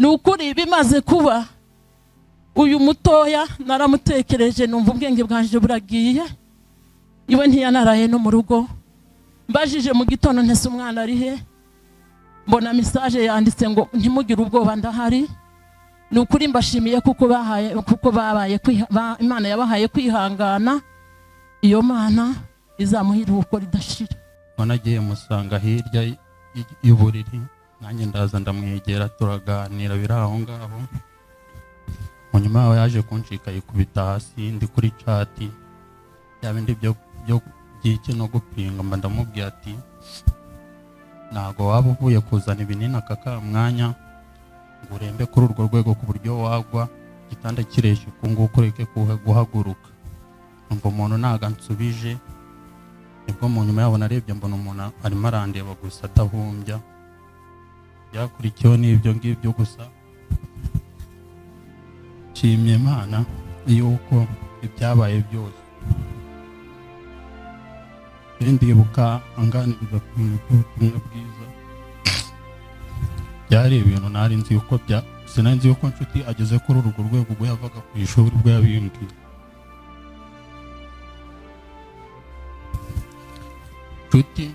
nukuri bimaze kuba uyu mutoya naramutekereje numva ubwenge bwanje buragiye iwe ntiyanaraye no mu rugo mbajije mu gitondo ntese umwana ari he mbona message yanditse ngo ntimugire ubwoba ndahari nukuri mbashimiye kuko babaye Imana yabahaye kwihangana iyo mana izamuhira uko ridashira. Wanagiye musanga hirya y'uburiri nanjye ndaza ndamwegera turaganira biraho ngaho munyuma yaho yaje kunshika yikubita hasi ndi kuri chat yabindi byo byiki no gupinga mba ndamubwiye ati nago waba uvuye kuzana ibinini aka mwanya ngo urembe kuri urwo rwego ku buryo wagwa gitanda kireshe kunguko reke guhaguruka umva umuntu naga nsubije nibwo mu nyuma yaho narebye mbona umuntu arimo arandeba gusa atahumbya yakurikiyeho n'ibyo ngibyo gusa nshimye Imana yuko ibyabaye byose ndibuka anganiriza ku butumwa bwiza byari ibintu nari nzi yuko sinanzi yuko nshuti ageze kuri urwo rwego ubwo yavaga ku ishuri ubwo yabimbwiye. Nshuti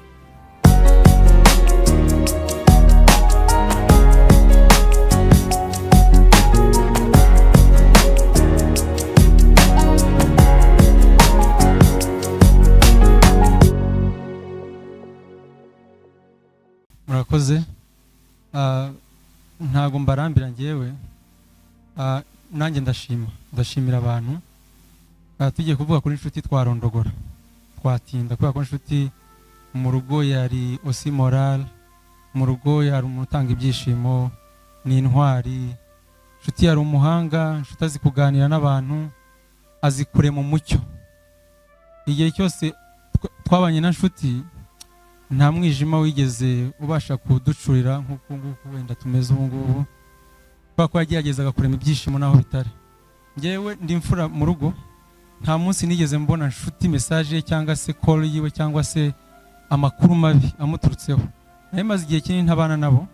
murakoze ntago mbarambira ngewe nanjye ndashimira abantu tugiye kuvuga kuri inshuti twarondogora twatinda kubera ko inshuti mu rugo yari aussi moral mu rugo yari umuntu utanga ibyishimo ni intwari inshuti yari umuhanga inshuti azi kuganira n'abantu azi kure mu mucyo igihe cyose twabanye na inshuti nta mwijima wigeze ubasha kuducurira nk'uko wenda tumeze ubu ngubu kubera ko yageragezaga kurema ibyishimo naho bitari. Ngewe ndi imfura mu rugo nta munsi nigeze mbona inshuti message ye cyangwa se call yiwe cyangwa se amakuru mabi amuturutseho. Naye maze igihe kinini ntabana nabo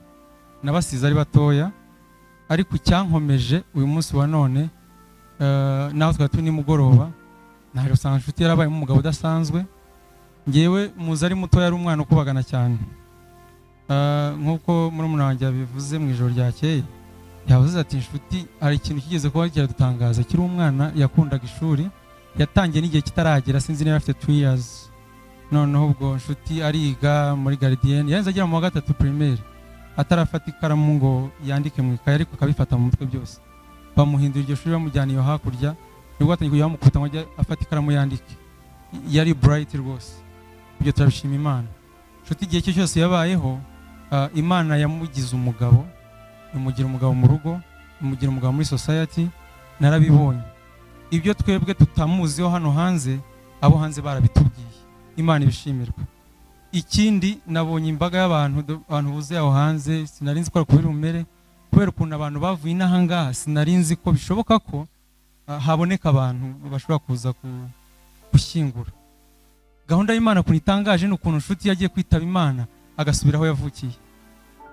nabasize ari batoya ariko cyankomeje uyu munsi wa none naho twari turi nimugoroba naje usanga inshuti yarabaye umugabo udasanzwe. Ngewe muzi ari muto yari umwana ukubagana cyane nkuko murumuna wanjye yabivuze mu ijoro ryakeye yavuze ati inshuti hari ikintu kigeze kuba kiradutangaza kiri umwana yakundaga ishuri yatangiye n'igihe kitaragera sinzi niba afite 2 years noneho ubwo inshuti ariga muri gardienne yanze agera mu wa 3 primaire atarafata ikaramu ngo yandike mu ikaye ariko akabifata mu mutwe byose bamuhindura iryo shuri bamujyana iyo hakurya nibwo atangiye kujya bamukubita ngo afate ikaramu yandike yari bright rwose. Ibyo turabishima Imana. Inshuti igihe cyose yabayeho Imana yamugize umugabo imugira umugabo mu rugo imugira umugabo muri society narabibonye. Ibyo twebwe tutamuziho hano hanze abo hanze barabitubwiye Imana ibishimirwa. Ikindi nabonye imbaga y'abantu buze aho hanze sinarinzi ko kubera umere kubera ukuntu abantu bavuye inahangaha sinarinzi ko bishoboka ko haboneka abantu bashobora kuza gushyingura. Gahunda y'Imana kunitangaje n'ukuntu inshuti yagiye kwitaba Imana agasubira aho yavukiye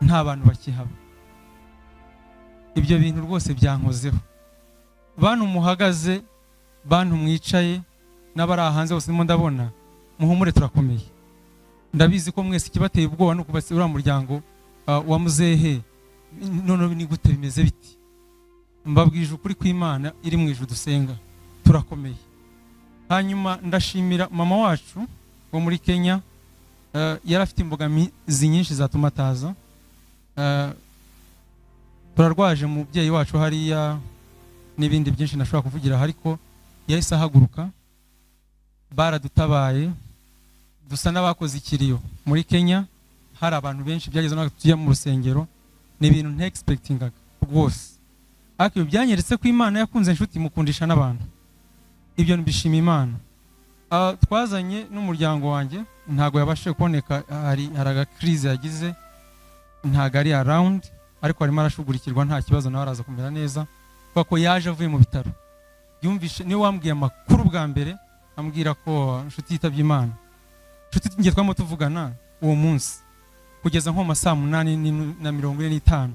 nta bantu bakihaba. Ibyo bintu rwose byankozeho. Bantu muhagaze bantu mwicaye n'abari hanze bose ndimo ndabona muhumure turakomeye. Ndabizi ko mwese kibateye ubwoba no kubase ura muryango wa muzehe none ni gute bimeze biti. Mbabwije ukuri kw'Imana iri mu ijuru dusenga turakomeye. Hanyuma ndashimira mama wacu wo muri Kenya yari afite imbogamizi nyinshi zatuma ataza. Turarwaje umubyeyi wacu hariya n'ibindi byinshi nashobora kuvugira ariko yahise ahaguruka baradutabaye dusa n'abakoze ikiriyo muri Kenya. Hari abantu benshi byageze no tujya mu rusengero n'ibintu ntexpectingaga rwose ariko byanyeretse ko Imana yakunze inshuti mukundisha n'abantu. Ibyo nbishima Imana. Twazanye n'umuryango wanjye ntago yabashije kuboneka hari aga crise yagize ntago ari around ariko arimo arashugurikirwa nta kibazo nawe araza kumera neza kuko yaje avuye mu bitaro. Yumvishe niwe wambwiye amakuru bwa mbere ambwira ko inshuti yitabye Imana. Inshuti ngiye twamo tuvugana uwo munsi kugeza nko mu saa 8:45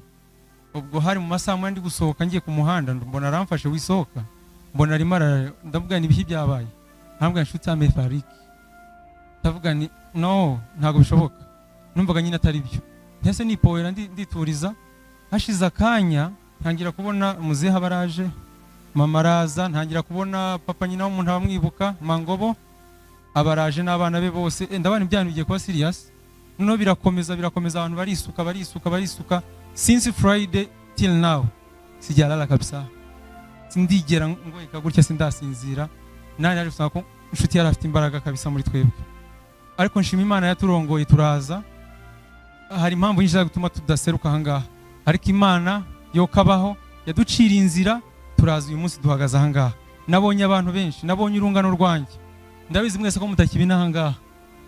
ubwo hari mu masaha ndi gusohoka ngiye ku muhanda mbona aramfashe wisohoka, mbona arimo ndavuga ni ibihe byabaye, ntambwa inshuti ya Mefariki, ndavuga ni no ntago bishoboka, numvaga nyine atari byo, ntese nipoera ndituriza. Hashize akanya ntangira kubona muzehe abaraje, mama araza, ntangira kubona papa nyina w'umuntu abamwibuka Mangobo abaraje n'abana be bose, ndabana ibyantu bigiye kuba serious. Noneho birakomeza abantu barisuka since Friday till now sijalala kabisa, sindigera ngoyeka gutya, sindasinzira. Nani ari gusanga ko inshuti yari afite imbaraga kabisa muri twebwe, ariko nshima Imana yaturongoye turaza. Hari impamvu nyinshi gutuma tudaseruka ahangaha, ariko Imana yo kabaho yaducira inzira turaza uyu munsi duhagaze ahangaha. Nabonye abantu benshi, nabonye urungano rwanjye, ndabizi mwese ko mutakibina ahangaha.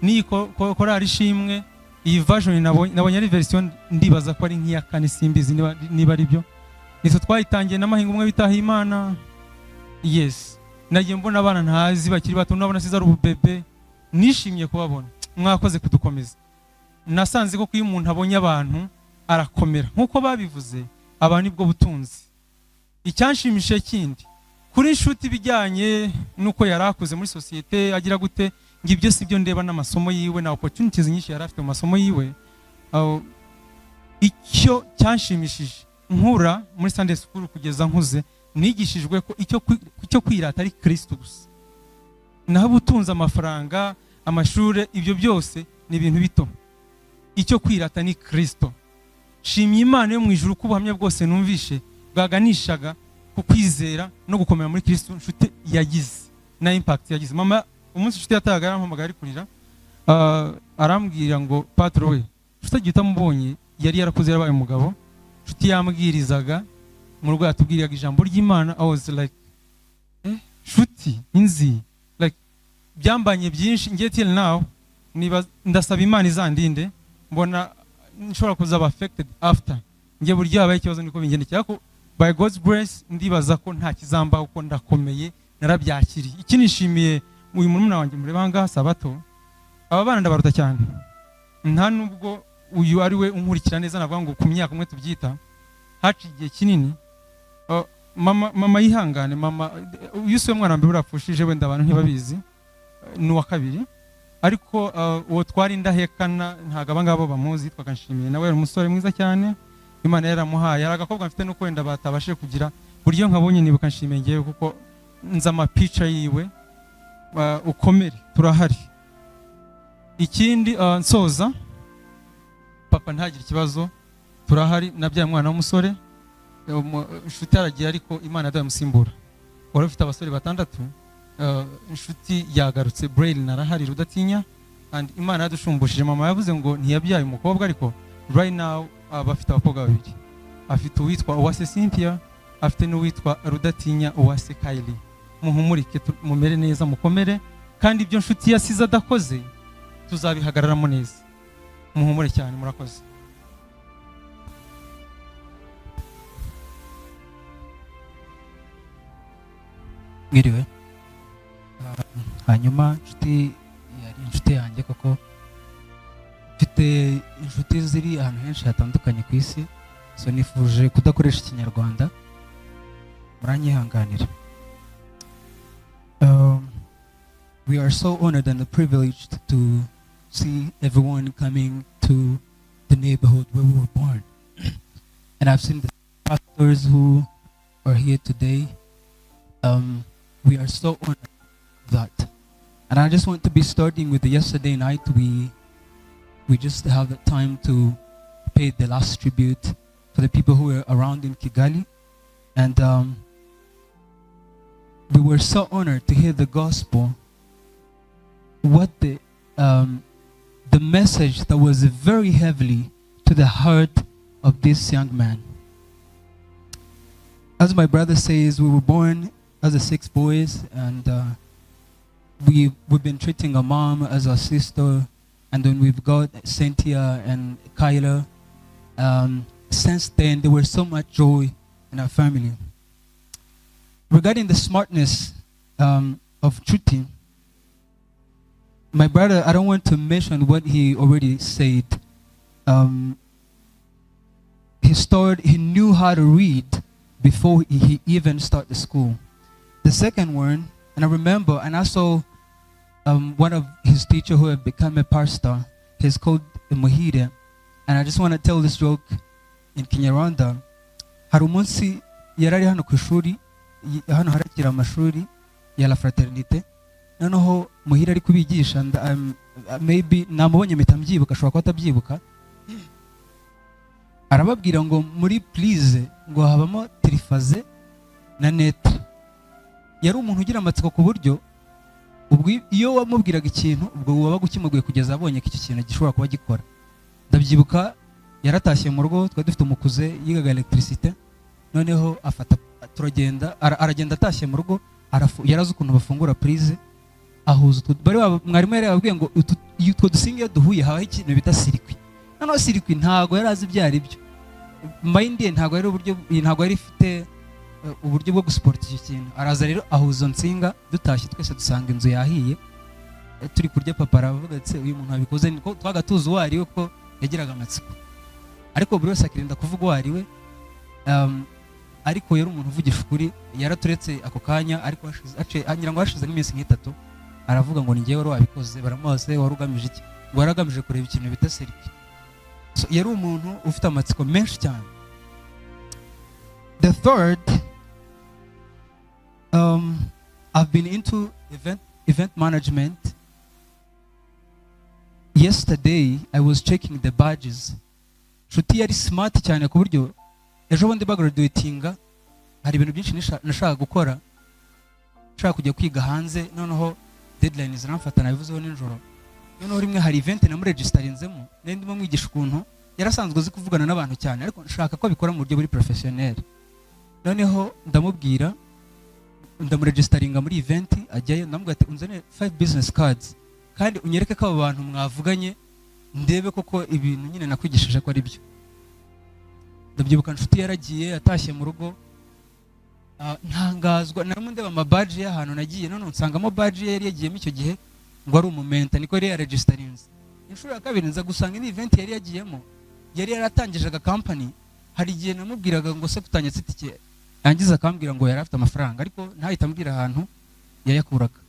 Ni korari ishimwe, iyi version nabonye ari version ndibaza ko ari nk'iya kane, simbizi niba ari byo. Nizo twayitangiye n'amahinga umwe bitaha Imana. Yes, nagiye mbona abana ntazi bakiri bato, nabona siza ari ububebe, nishimye kubabona. Mwakoze kudukomeza. Nasanze ko iyo umuntu abonye abantu arakomera, nkuko babivuze, abantu nibwo butunzi. Icyanshimishije kindi kuri inshuti bijyanye nuko yarakuze muri societe agira gute, ngibyo sibyo ndeba n'amasomo yiwe na opportunities nyinshi yari afite mu masomo yiwe. Icyo cyanshimishije nkura muri Sunday school kugeza nkuze, nigishijwe ko icyo kwirata ari Kristo gusa. Naho ubutunzi, amafaranga, amashure, ibyo byose ni ibintu bito. Icyo kwirata ni Kristo. Shimye Imana yo mu ijuru ko ubuhamya bwose numvishe bwaganishaga ku kwizera no gukomera muri Kristo nshuti yagize na impact yagize. Mama umunsi nshuti yataga arampamagara ari kurira, arambwira ngo patro we nshuti gita mubonye yari yarakuze yarabaye umugabo, nshuti yambwirizaga mu rugo yatubwiraga ijambo ry'Imana. I was like nshuti inzi like byambanye byinshi ngiye till now niba ndasaba Imana izandinde, mbona nshobora kuzaba affected after ngiye buryo yabaye ikibazo niko bingendekera, ko by God's grace ndibaza ko nta kizamba uko ndakomeye narabyakiriye. Iki nishimiye uyu murumuna wanjye murebanga Sabato, aba bana ndabaruta cyane, nta nubwo uyu ari we unkurikira neza, navuga ngo ku myaka umwe tubyita haciye kinini. Mama yihangane, mama yisuye mwana mbere urapfushije, wenda abantu ntibabizi, ni wa kabiri, ariko uwo twari ndahekana ntago abangabo bamuzi, yitwaga Nshimiye, nawe ari umusore mwiza cyane Imana yaramuhaye. Ari agakobwa mfite no kwenda batabashe kugira buryo nkabonye nibuka Nshimiye ngewe, kuko nza amapica yiwe. Ukomere turahari. Ikindi nsoza, papa ntagire ikibazo, turahari. Nabyaye umwana w'umusore, inshuti aragiye ariko Imana yadaye musimbura. Wari ufite abasore 6, inshuti yagarutse, Braille narahari Rudatinya, and Imana yadushumbishije. Mama yavuze ngo ntiyabyaye umukobwa, ariko right now bafite abakobwa 2. Afite uwitwa Uwase Cynthia, afite n'uwitwa Rudatinya Uwase Kylie. Muhumurike, mumere neza, mukomere, kandi ibyo nshuti yasize adakoze tuzabihagararamo neza. Muhumure cyane, murakoze. Mwiriwe. Hanyuma inshuti yari inshuti yanjye, koko mfite inshuti ziri ahantu henshi hatandukanye ku isi, so nifuje kudakoresha Ikinyarwanda, muranyihanganira. We are so honored and privileged to see everyone coming to the neighborhood where we were born. And I've seen the pastors who are here today. We are so honored with that. And I just want to be starting with yesterday night. We just have the time to pay the last tribute for the people who were around in Kigali. And we were so honored to hear the gospel. What the message that was very heavily to the heart of this young man. As my brother says, we were born as 6 boys, and we've been treating our mom as our sister, and then we've got Cynthia and Kyla. Since then, there was so much joy in our family. Regarding the smartness of Truti, my brother, I don't want to mention what he already said. he knew how to read before he even started school. The second one, and I remember, and I saw one of his teacher who had become a pastor. He's called Muhire, and I just want to tell this joke in Kinyarwanda. Hari umunsi yarari hano ku ishuri, hano harakira amashuri ya La Fraternité, noneho Muhire ari kubigisha, maybe namubonye mpita mbyibuka, ashobora kuba atabyibuka. Arababwira ngo muri please ngo habamo tirifaze na netre. Yari umuntu ugira amatsiko ku buryo ubwo iyo wamubwiraga ikintu ubwo waba gukimuguye kugeza abonye ko iki kintu gishobora kuba gikora. Ndabyibuka yaratashye mu rugo, twari dufite umukuze yigaga electricité, noneho afata turagenda aragenda atashye mu rugo, yarazi ukuntu bafungura prise, ahuza mwarimu yari yababwiye ngo utwo dusinga iyo duhuye habaho ikintu bita sirikwi. Noneho sirikwi ntago yarazi ibyo ari byo, mind ye ntago yari ifite uburyo bwo gusupport icyo kintu. Araza rero ahuza nsinga, dutashye twese dusanga inzu yahiye, turi kurya. Papa aravuga ati uyu muntu abikoze niko twagatuza uwo ari we ko yagiraga amatsiko, ariko buri wese akirinda kuvuga uwo ari we. Ariko yari umuntu uvugisha ukuri, yaraturetse ako kanya, ariko ngira ngo hashize nk'iminsi nk'itatu aravuga ngo ni njyewe wari wabikoze. Baramubaze wari ugamije iki? Ngo yaragamije kureba ikintu bita seriki. So yari umuntu ufite amatsiko menshi cyane. The third, I've been into event management. Yesterday I was checking the badges. Nshuti yari smart cyane ku buryo ejo bundi bagraduatinga hari ibintu byinshi nashaka gukora, nshaka kujya kwiga hanze, noneho deadline ziramfata, nabivuzeho nijoro. Noneho rimwe hari event namuregistarinzemo, ndimo mwigisha ukuntu yarasanzwe uzi kuvugana n'abantu cyane, ariko nshaka ko bikora mu buryo buri professionnel. Noneho ndamubwira, ndamuregistaringa muri event, ajyayo ndamubwira ati unzane 5 business cards kandi unyereke ko abo bantu mwavuganye, ndebe koko ibintu nyine nakwigishije ko ari byo. Ndabyibuka nshuti yaragiye atashye mu rugo, ntangazwa narimo ndeba amabadge y'ahantu nagiye, none nsangamo badge yari yagiyemo icyo gihe ngo ari umumenta, niko yari yaregistarinze. Inshuro ya kabiri nza gusanga ni event yari yagiyemo, yari yaratangije aga company. Hari igihe namubwiraga ngo se kutanyetse itike, yangiza akambwira ngo yari afite amafaranga, ariko ntahita ambwira ahantu yayakuraga.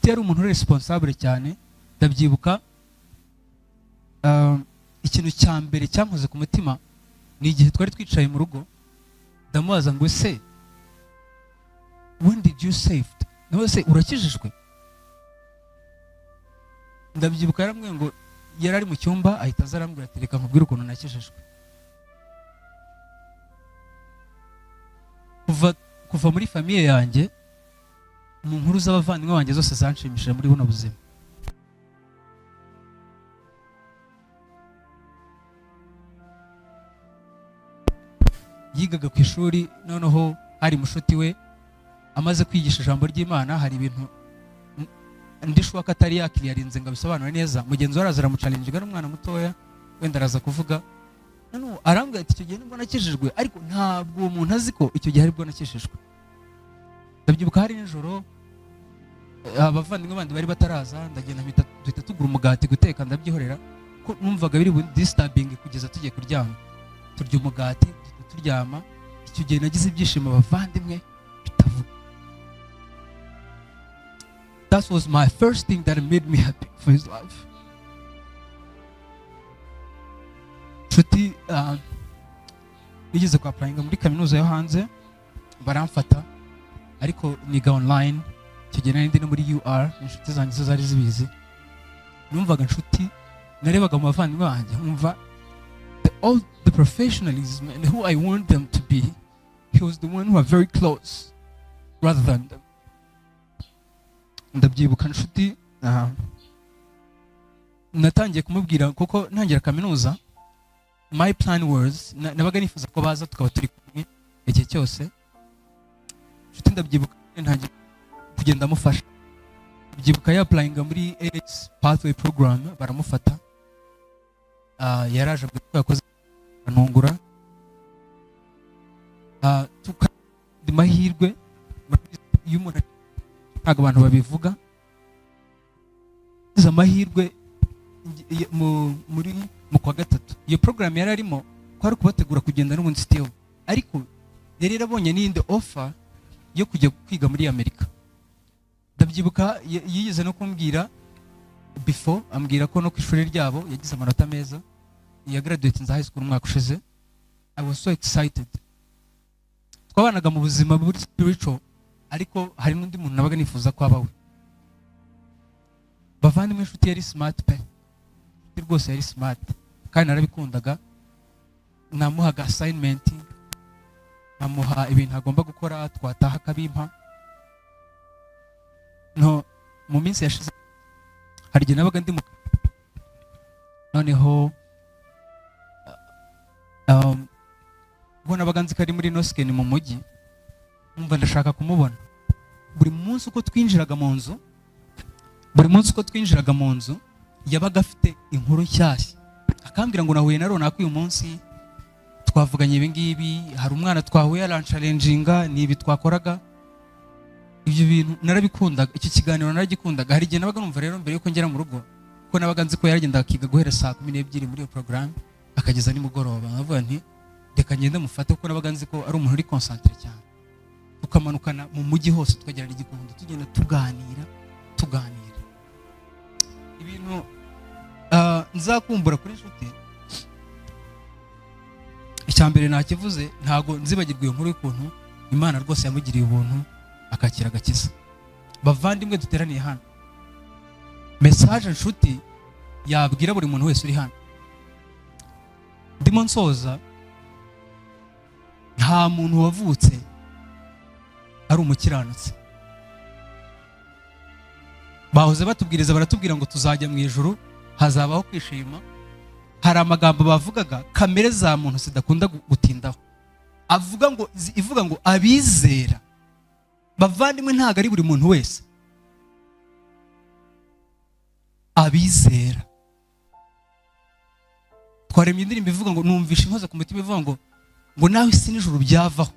Yari umuntu responsable cyane. Ndabyibuka ikintu cya mbere cyankoze ku mutima ni igihe twari twicaye mu rugo, ndamubaza ngo se when did you saved? Nawe se urakijijwe? Ndabyibuka yaramubwiye ngo yari ari mu cyumba, ahita aza arambwira ati reka nkubwire ukuntu nakijijwe. Kuva muri famiye yanjye, mu nkuru z'abavandimwe banjye zose zanshimishije muri buno buzima. Yigaga ku ishuri, noneho hari mushuti we amaze kwigisha ijambo ry'Imana, hari ibintu ndishuwa ko atari yakiriyarinze ngo abisobanure neza. Mugenzi we araza aramucalenjinga n'umwana mutoya, wenda araza kuvuga, noneho arambwira ati icyo gihe nibwo nakijijwe, ariko ntabwo uwo muntu azi ko icyo gihe aribwo nakijijwe. Ndabyibuka hari nijoro abavandimwe bandi bari bataraza, ndagenda duhita tugura umugati guteka, ndabyihorera ko numvaga biri disturbing kugeza tugiye kuryama. Turya umugati turyama. Icyo gihe nagize ibyishimo abavandimwe bitavuga. That was my first thing that made me happy for his life. Nshuti nigeze kwa applyinga muri kaminuza yo hanze, baramfata ariko niga online. Icyo gihe nari ndi no muri UR, inshuti zanjye zo zari zibizi. Numvaga nshuti, narebaga mu bavandimwe banjye, numva all the professionalism and who I want them to be, he was the one who are very close rather than them. Ndabyibuka nshuti, natangiye kumubwira kuko ntangira kaminuza, my plan was nabaga nifuza ko baza tukaba turi kumwe igihe cyose. Nshuti ndabyibuka ntangiye kugenda mufasha. Ndabyibuka yapplyinga muri AX pathway program, baramufata. Yaraje yakoze anungura, tukandi mahirwe y'umuntu ntabwo abantu babivuga. Izo mahirwe mu kwa gatatu iyo program yari arimo kwari kubategura kugenda n'ubundi still, ariko yari yarabonye n'indi offer yo kujya kwiga muri Amerika. Ndabyibuka yigeze no kumbwira before, ambwira ko no ku ishuri ryabo yagize amanota meza, ya graduate in high school umwaka ushize. I was so excited. Twabanaga mu buzima buri spiritual, ariko hari n'undi muntu nabaga nifuza ko abawe. Bavandimwe, inshuti yari smart pe, rwose yari smart, kandi narabikundaga. Namuhaga assignment, namuha ibintu agomba gukora, twataha akabimpa. No, mu minsi yashize hari igihe nabaga ndi mu noneho ubwo nabaga nzi ko ari muri Nosken mu mujyi, numva ndashaka kumubona. Buri munsi uko twinjiraga mu nzu yabaga afite inkuru nshyashya, akambwira ngo nahuye na runaka uyu munsi, twavuganye ibi ngibi, hari umwana twahuye aranshalenjinga, ni ibi twakoraga. Ibyo bintu narabikundaga, iki kiganiro naragikundaga. Hari igihe nabaga numva rero mbere yuko ngera mu rugo, ko nabaga nzi ko yaragendaga akiga guhera saa 12 muri iyo program akageza nimugoroba, nkavuga nti reka ngende mufate, kuko nabaga nzi ko ari umuntu uri concentré cyane. Tukamanukana mu mujyi hose tukagerana igikondo, tugenda tuganira ibintu nzakumbura kuri inshuti. Icyambere nakivuze, ntago nzibagirwa iyo nkuru y'ukuntu Imana rwose yamugiriye ubuntu akakira agakiza. Bavandimwe duteraniye hano, message inshuti yabwira buri muntu wese uri hano, ndimo nsoza, nta muntu wavutse ari umukiranutsi. Bahoze batubwiriza, baratubwira ngo tuzajya mu ijuru, hazabaho kwishima. Hari amagambo bavugaga kamere za muntu zidakunda gutindaho, ivuga ngo abizera. Bavandimwe, ntago ari buri muntu wese abizera. Twaremye indirimbo ivuga ngo numvisha inkoza ku mutima ivuga ngo nawe isi n'ijuru byavaho,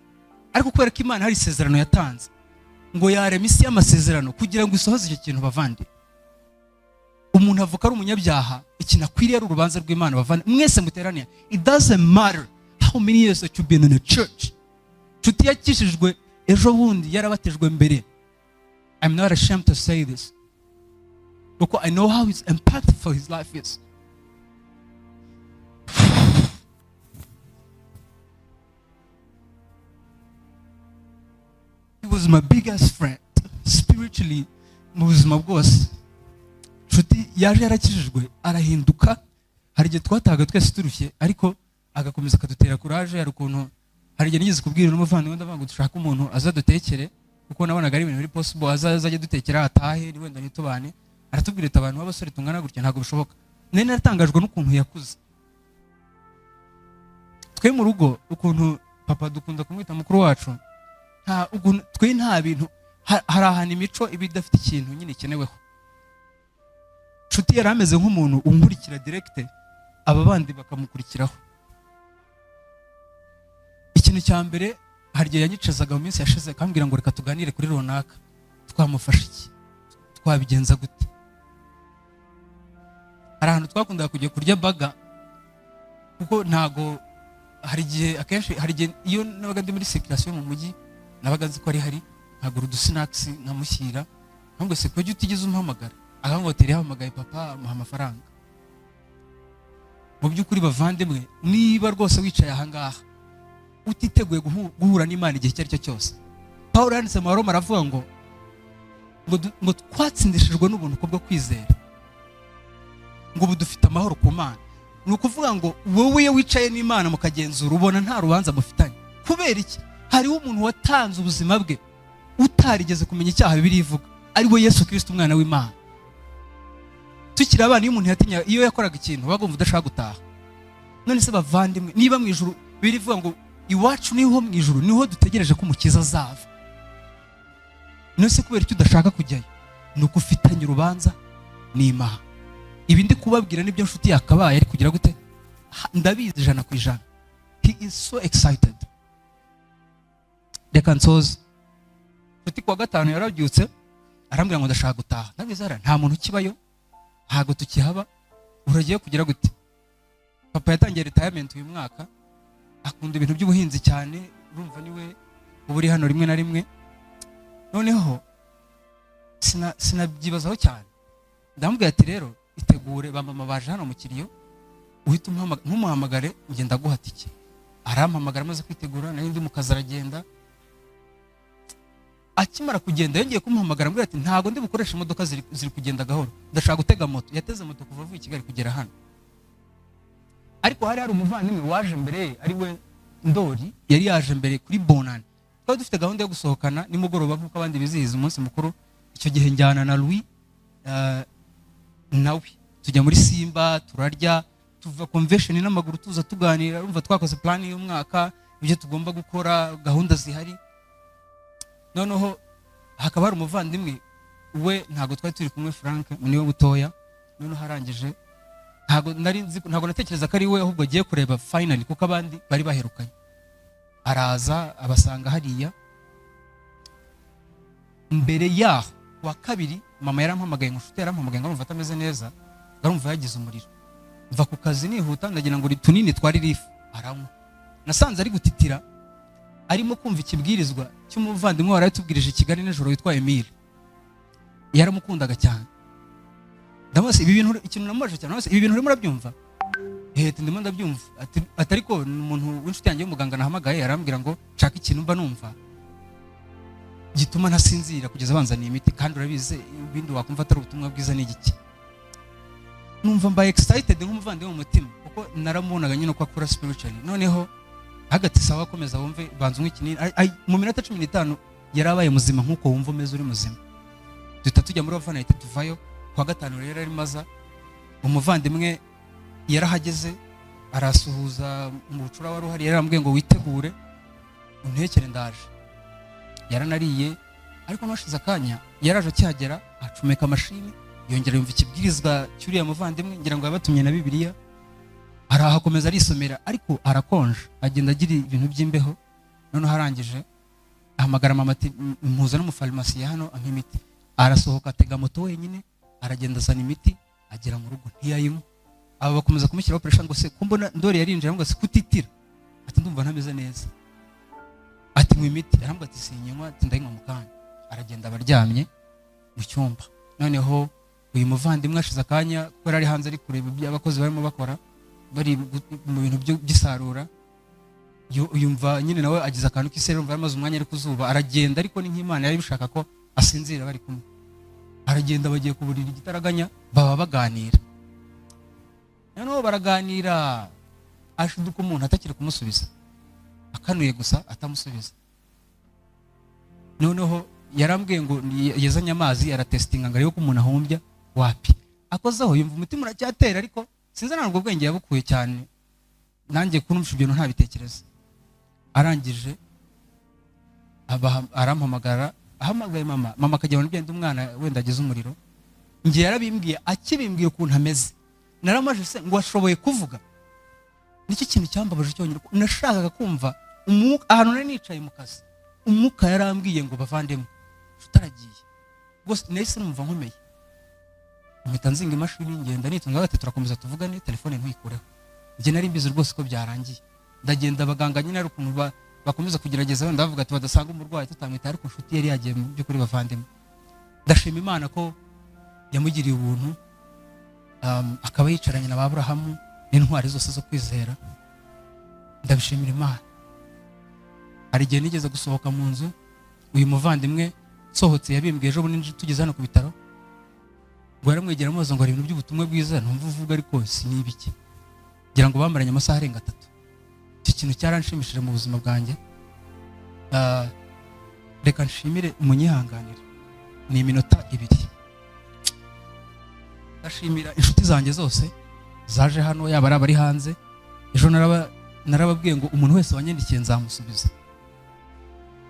ariko kubera ko Imana hari isezerano yatanze, ngo yarema isi y'amasezerano kugira ngo isohoze icyo kintu. Bavandi, umuntu avuka ari umunyabyaha, ikintu akwiriye ari urubanza rw'Imana. Bavandi mwese muteraniye, it doesn't matter how many years that you've been in a church. Nshuti yakishijwe ejo bundi, yarabatejwe mbere. I'm not ashamed to say this, because I know how impactful his life is. He was my biggest friend spiritually mu buzima bwose. Nshuti yaje yarakijijwe arahinduka. Hari igihe twataga twese turushye, ariko agakomeza akadutera courage. Hari ukuntu, hari igihe nigeze kubwira n'umuvandimwe ndavuga ngo dushaka umuntu azadutekere, kuko nabonaga ari ibintu biri possible, azajya dutekera atahe ni wenda nitubane. Aratubwira ati abantu b'abasore tungana gutya ntabwo bishoboka. Nene natangajwe n'ukuntu yakuze. Twe mu rugo ukuntu papa dukunda kumwita mukuru wacu, twe nta bintu, hari ahantu imico iba idafite ikintu nyine ikeneweho. Nshuti yari ameze nk'umuntu unkurikira direct, aba bandi bakamukurikiraho. Ikintu cya mbere, hari igihe yanyicazaga mu minsi yashize akambwira ngo reka tuganire kuri runaka, twamufasha iki, twabigenza gute. Hari ahantu twakundaga kujya kurya baga, kuko ntago, hari igihe akenshi, hari igihe iyo nabaga ndi muri circulation mu mujyi, nabaga nzi ko ari hari nkagura udusnacks nkamushyira, ntabwo se kujya utigeze umuhamagara, akangotera yahamagaye papa amuha amafaranga. Mu by'ukuri bavandimwe, niba rwose wicaye ahangaha utiteguye guhura n'Imana igihe cyari cyo cyose, Pawulo yanditse mu Baroma aravuga ngo twatsindishijwe n'ubuntu bwo kwizera, ngo ubu dufite amahoro ku Mana. Ni ukuvuga ngo wowe iyo wicaye n'Imana mukagenzura, ubona nta rubanza mufitanye. Kubera iki? Hariho umuntu watanze ubuzima bwe utarigeze kumenya icyaha Bibiliya ivuga, ari we Yesu Kristo umwana w'Imana. Tukiri abana, iyo umuntu yatinya, iyo yakoraga ikintu bagomba udashaka gutaha. None se bavandimwe, niba mu ijuru Bibiliya ivuga ngo iwacu niho mu ijuru, niho dutegereje ko umukiza azava. None se kubera icyo udashaka kujyayo? Ni uko ufitanye urubanza n'Imana. Ibi ndi kubabwira nibyo nshuti yakabaye ari kugira gute? Ndabizi 100%. He is so excited. Reka nsoze. Nshuti kuwa gatanu yarabyutse arambwira ngo ndashaka gutaha. Nabizara nta muntu kibayo, ntago tukihaba, uragiye kugira gute? Papa yatangiye retirement uyu mwaka, akunda ibintu by'ubuhinzi cyane, urumva niwe uba uri hano rimwe na rimwe. Noneho sinabyibazaho cyane, ndamubwira ati rero itegure, ba mama baje hano mu Kiriyo, uhita ntumuhamagare ngenda guha tike. Arampamagara amaze kwitegura, nari ndi mu kazi aragenda. Akimara kugenda yongeye kumuhamagara ambwira ati ntago ndi bukoresha imodoka ziri kugenda gahoro, ndashaka gutega moto. Yateze moto kuva avuye i Kigali kugera hano, ariko hari umuvandimwe waje mbere ari we Ndori, yari yaje mbere kuri Bonane. Twari dufite gahunda yo gusohokana nimugoroba nk'uko abandi bizihiza umunsi mukuru. Icyo gihe njyana na Louis nawe tujya muri Simba, turarya, tuva convention n'amaguru tuza tuganira, urumva twakoze plan y'umwaka, ibyo tugomba gukora, gahunda zihari. Noneho hakaba hari umuvandimwe we ntago twari turi kumwe, Frank niwe butoya. Noneho harangije ntago natekereza ko ari we, ahubwo agiye kureba finally kuko abandi bari baherukanye. Araza abasanga hariya. Mbere yaho wa kabiri mama yarampamagaye, inshuti yarampamagaye ngo numva atameze neza, ngarumva yagize umuriro. Mva ku kazi nihuta ndagira ngo tunini twari rifu, aranywa. Nasanze ari gutitira, arimo kumva ikibwirizwa cy'umuvandimwe wari yatubwirije i Kigali nijoro witwa Emile. Yaramukundaga cyane. Ndamase ibi bintu, ikintu namubaje cyane, ndamase ibi bintu urimo urabyumva? Ndimo ndabyumva. Atari ko umuntu w'inshuti yanjye y'umuganga nahamagaye arambwira ngo nshaka ikintu mba numva gituma ntasinzira kugeza banzaniye imiti, kandi urabize ibindi wakumva atari ubutumwa bwiza n'igiki. Numva mba excited nk'umuvandimwe mu mutima, kuko naramubonaga nyine ko akora spiritually. Noneho hagati sawa komeza wumve banza umwikinini, mu minota 15 yarabaye muzima nk'uko wumva umeze uri muzima. Duhita tujya muri overnight tuvayo. Kwa gatanu rero ari maza, umuvandimwe yarahageze arasuhuza mu bucura wari uhari, yarambwiye ngo witegure untekere ndaje. Yaranariye, ariko nashize akanya yaraje akihagera acumeka mashini, yongera yumva ikibwirizwa cy'uriya muvandimwe, ngira ngo yabatumye na Bibiliya. Arahakomeza arisomera, ariko arakonje, agenda agira ibintu by'imbeho. Noneho harangije ahamagara mama ati mpuza n'umufarumasi ya hano ampa imiti. Arasohoka atega moto wenyine, aragenda azana imiti, agera mu rugo ntiyayinywa. Aba bakomeza kumushyiraho pressure ngo se kumbona Ndori yarinjira ngo se kutitira, ati ndumva ntameze neza, ati mu imiti. Arambwira ati sinywa, ati ndayinywa mu kanya. Aragenda abaryamye mu cyumba. Noneho uyu muvandimwe ashize akanya, ko ari hanze ari kureba ibyo abakozi barimo bakora, bari mu bintu by'isarura. Yumva nyine nawe agize akantu k'iseri, umva amaze umwanya ari kuzuba, aragenda, ariko ni nk'Imana yari bishaka ko asinzira bari kumwe. Aragenda bagiye kuburira igitaraganya, baba baganira. Noneho baraganira, ashiduka umuntu atakiri kumusubiza, akanuye gusa atamusubiza. Noneho yarambwiye ngo yazanye amazi aratestinga ngo arebe ko umuntu ahumbya, wapi. Akozaho yumva umutima uracyatera, ariko sinzi ntabwo ubwenge yabukuye cyane, nanjye kunumvisha ibyo ntabitekereza. Arangije arampamagara, ahamagaye mama akajya abona ibyo umwana wenda agize umuriro. Ngiye yarabimbwiye, akibimbwiye ukuntu ameze, naramaje se ngo ashoboye kuvuga. Nicyo kintu cyambabaje cyonyine, nashakaga kumva umwuka. Ahantu nari nicaye mu kazi, umwuka yarambwiye ngo bavandemo tutaragiye rwose, nahise numva nkomeye. Mpita nzinga imashini, ngenda nitunga ati turakomeza tuvugane, telefone ntuyikureho. Njye nari mbizi rwose ko byarangiye. Ndagenda abaganga nyine ari ukuntu bakomeza kugerageza, wenda bavuga ati badasanga umurwayi tutamwita, ariko inshuti yari yagiye mu by'ukuri bavandemo. Ndashima Imana ko yamugiriye ubuntu, akaba yicaranye na Aburahamu n'intwari zose zo kwizera. Ndabishimira Imana. Hari igihe nigeze gusohoka mu nzu, uyu muvandimwe sohotse yabimbwiye ejo bundi tugeze hano ku bitaro, ngo yaramwegera amubaza ngo hari ibintu by'ubutumwa bwiza numva uvuga, ariko si n'ibiki. Ngira ngo bamaranye amasaha arenga 3. Icyo kintu cyaranshimishije mu buzima bwanjye. Reka nshimire munyihanganire, ni iminota 2. Ndashimira inshuti zanjye zose zaje hano, yaba ari abari hanze. Ejo narababwiye ngo umuntu wese wanyandikiye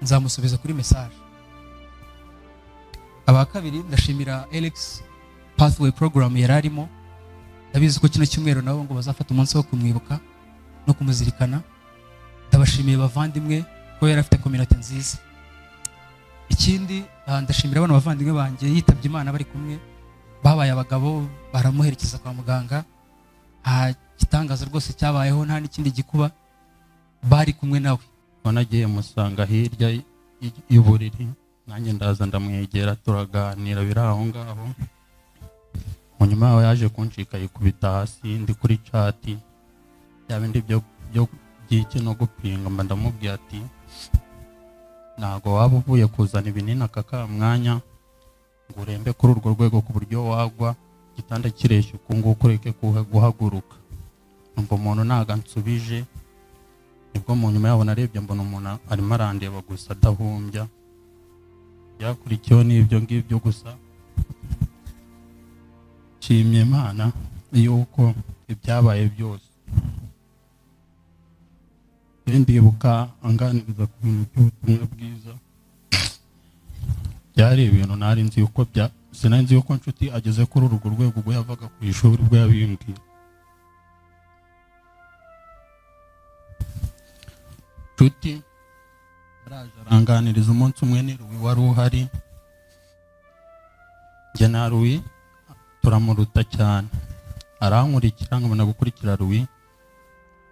nzamusubiza kuri message. Aba kabiri ndashimira Alex Pathway program yararimo. Ndabizi ko kino cyumweru nabo ngo bazafata umunsi wo kumwibuka no kumuzirikana. Ndabashimiye bavandimwe ko yari afite community nziza. Ikindi ndashimira abana bavandimwe banjye yitabye Imana bari kumwe, babaye abagabo, baramuherekeza kwa muganga. Gitangaza rwose cyabayeho, nta n'ikindi gikuba. bari kumwe nawe. nagiye musanga hirya y'uburiri, nanjye ndaza ndamwegera turaganira biri aho ngaho. Mu nyuma yaho yaje kunshika yikubita hasi ndi kuri chat, bya bindi byo by'iki no gupinga. Mba ndamubwira ati ntago waba uvuye kuzana ibinini aka mwanya ngo urembe kuri urwo rwego ku buryo wagwa igitanda kireshya uku nguku ureke guhaguruka. Numva umuntu ntago ansubije, nibwo mu nyuma yaho narebye mbona umuntu arimo arandeba gusa adahumbya. Yakurikiyeho n'ibyo ngibyo gusa. Nshimye Imana yuko ibyabaye byose ndibuka anganiriza ku bintu by'ubutumwa bwiza. Byari ibintu nari nzi yuko sinari nzi yuko inshuti ageze kuri urwo rwego ubwo yavaga ku ishuri ubwo yabimbwiye. Inshuti araje aranganiriza umunsi umwe ni Ruwi wari uhari. Njye na Ruwi turamuruta cyane, arankurikira nkabona gukurikira Ruwi.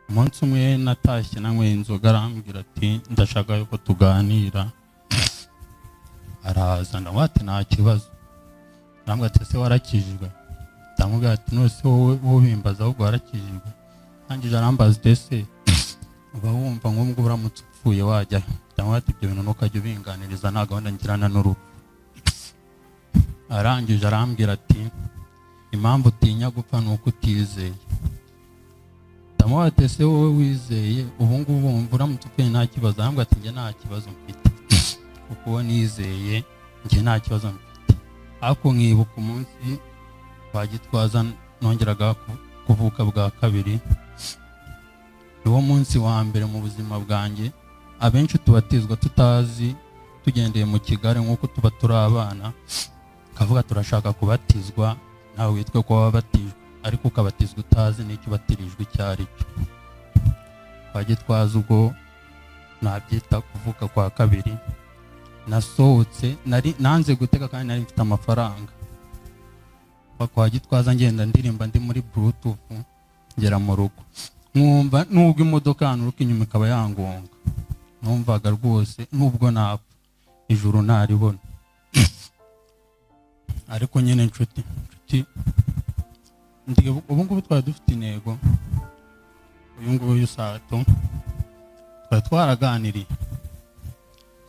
Umunsi umwe natashye nanyweye inzoga, arambwira ati ndashaka yuko tuganira. Araza ndamubwira ati nta kibazo. Arambwira ati ese warakijijwe? Ndamubwira ati nose wowe bimbaza ahubwo warakijijwe? Arangije arambaza ati ese uba wumva nk'ubwo uramutse upfuye wajya? Ndamubwira ati ibyo bintu ntukajya ubinganiriza, nta gahunda ngirana n'urupfu. Arangije arambwira ati impamvu utinya gupfa ni uko utizeye. Ndamubwira ati ese wowe wizeye ubu ngubu wumva uramutse upfuye nta kibazo? Arambwira ati njye nta kibazo mfite kuko uwo nizeye njye nta kibazo mfite. Ariko nkibuka umunsi wa Gitwaza nongeraga kuvuka bwa kabiri, uwo munsi wa mbere mu buzima bwanjye. Abenshi tubatizwa tutazi, tugendeye mu kigare nk'uko tuba turi abana, kavuga turashaka kubatizwa, nawe witwe ko wabatijwe, ariko ukabatizwa utazi n'icyo batirijwe icyo ari cyo. Kwa Gitwaza ubwo nabyita kuvuka kwa kabiri, nasohotse nanze guteka kandi nari mfite amafaranga. Kwa Gitwaza ngenda ndirimba ndi muri Bluetooth, ngera mu rugo nkumva nubwo imodoka yanuruka inyuma ikaba yangonga, numvaga rwose nubwo napfa ijuru naribona. Ariko nyine inshuti ubu ngubu twari dufite intego. Uyu nguyu Sato twari twaraganiriye.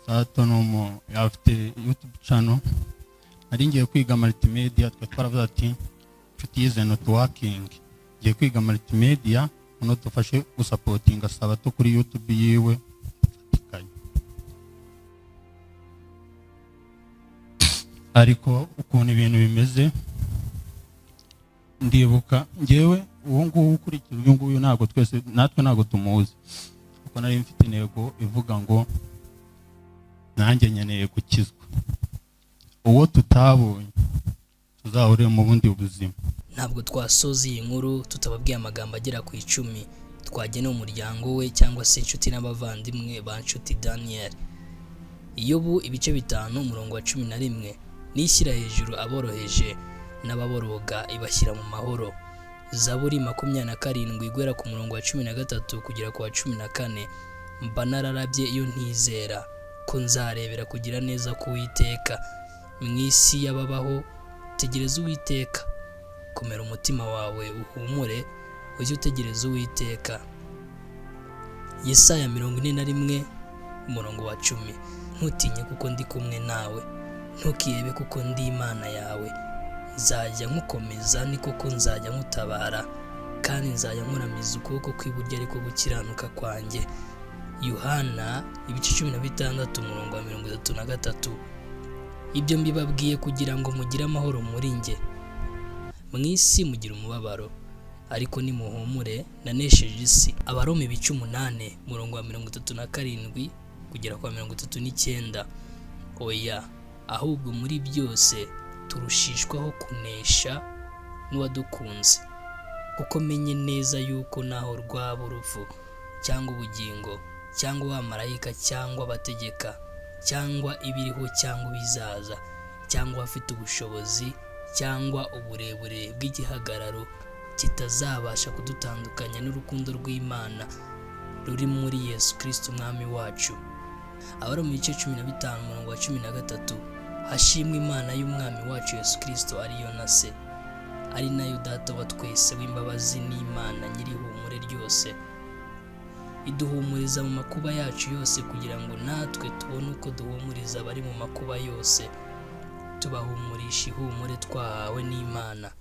Sato n'umu afite YouTube channel, nari ngiye kwiga multimedia. Twari twaravuze ati inshuti yize networking, ngiye kwiga multimedia, uno dufashe gusapotinga Sabato kuri YouTube yiwe. Ariko ukuntu ibintu bimeze, ndibuka ngewe uwo nguwo ukurikira uyu nguyu natwe ntabwo tumuzi, kuko nari mfite intego ivuga ngo nanjye nkeneye gukizwa. Uwo tutabonye tuzahurira mu bundi buzima. Ntabwo twasoza iyi nkuru tutababwiye amagambo agera ku 10 twagenewe umuryango we cyangwa se inshuti n'abavandimwe ba Nshuti Daniel. Iyobu ibice 5 umurongo wa 11, nishyira hejuru aboroheje n'ababoroga ibashyira mu mahoro. Zaburi 27 igwera ku murongo wa 13 kugera ku wa 14, mba nararabye iyo ntizera ko nzarebera kugira neza k'Uwiteka. Mu isi y'ababaho tegereza Uwiteka, komera umutima wawe uhumure ujye utegereza Uwiteka. Yesaya 41 umurongo wa 10, ntutinye kuko ndi kumwe nawe, ntukihebe kuko ndi Imana yawe. Nzajya nkukomeza ni koko nzajya nkutabara, kandi nzajya nkuramiza ukuboko kw'iburyo ariko gukiranuka kwanjye. Yohana ibice 16 umurongo wa 33. Ibyo mbibabwiye kugira ngo mugire amahoro muri nge. Mu isi mugira umubabaro, ariko nimuhumure nanesheje isi. Abaroma ibice 8 umurongo wa 37 kugera kwa 39. Oya, ahubwo muri byose turushishwaho kunesha n'uwadukunze, kuko menye neza yuko naho rwaba urupfu cyangwa ubugingo cyangwa abamarayika cyangwa abategeka cyangwa ibiriho cyangwa ibizaza cyangwa afite ubushobozi cyangwa uburebure bw'igihagararo, kitazabasha kudutandukanya n'urukundo rw'Imana ruri muri Yesu Kristo umwami wacu. Abari mu bice 15 umurongo wa 13, hashimwe Imana y'umwami wacu Yesu Kristo ariyo na se, ari nayo data wa twese w'imbabazi n'Imana nyirihumure ryose, iduhumuriza mu makuba yacu yose kugira ngo natwe tubone uko duhumuriza abari mu makuba yose, tubahumurisha ihumure twahawe n'Imana.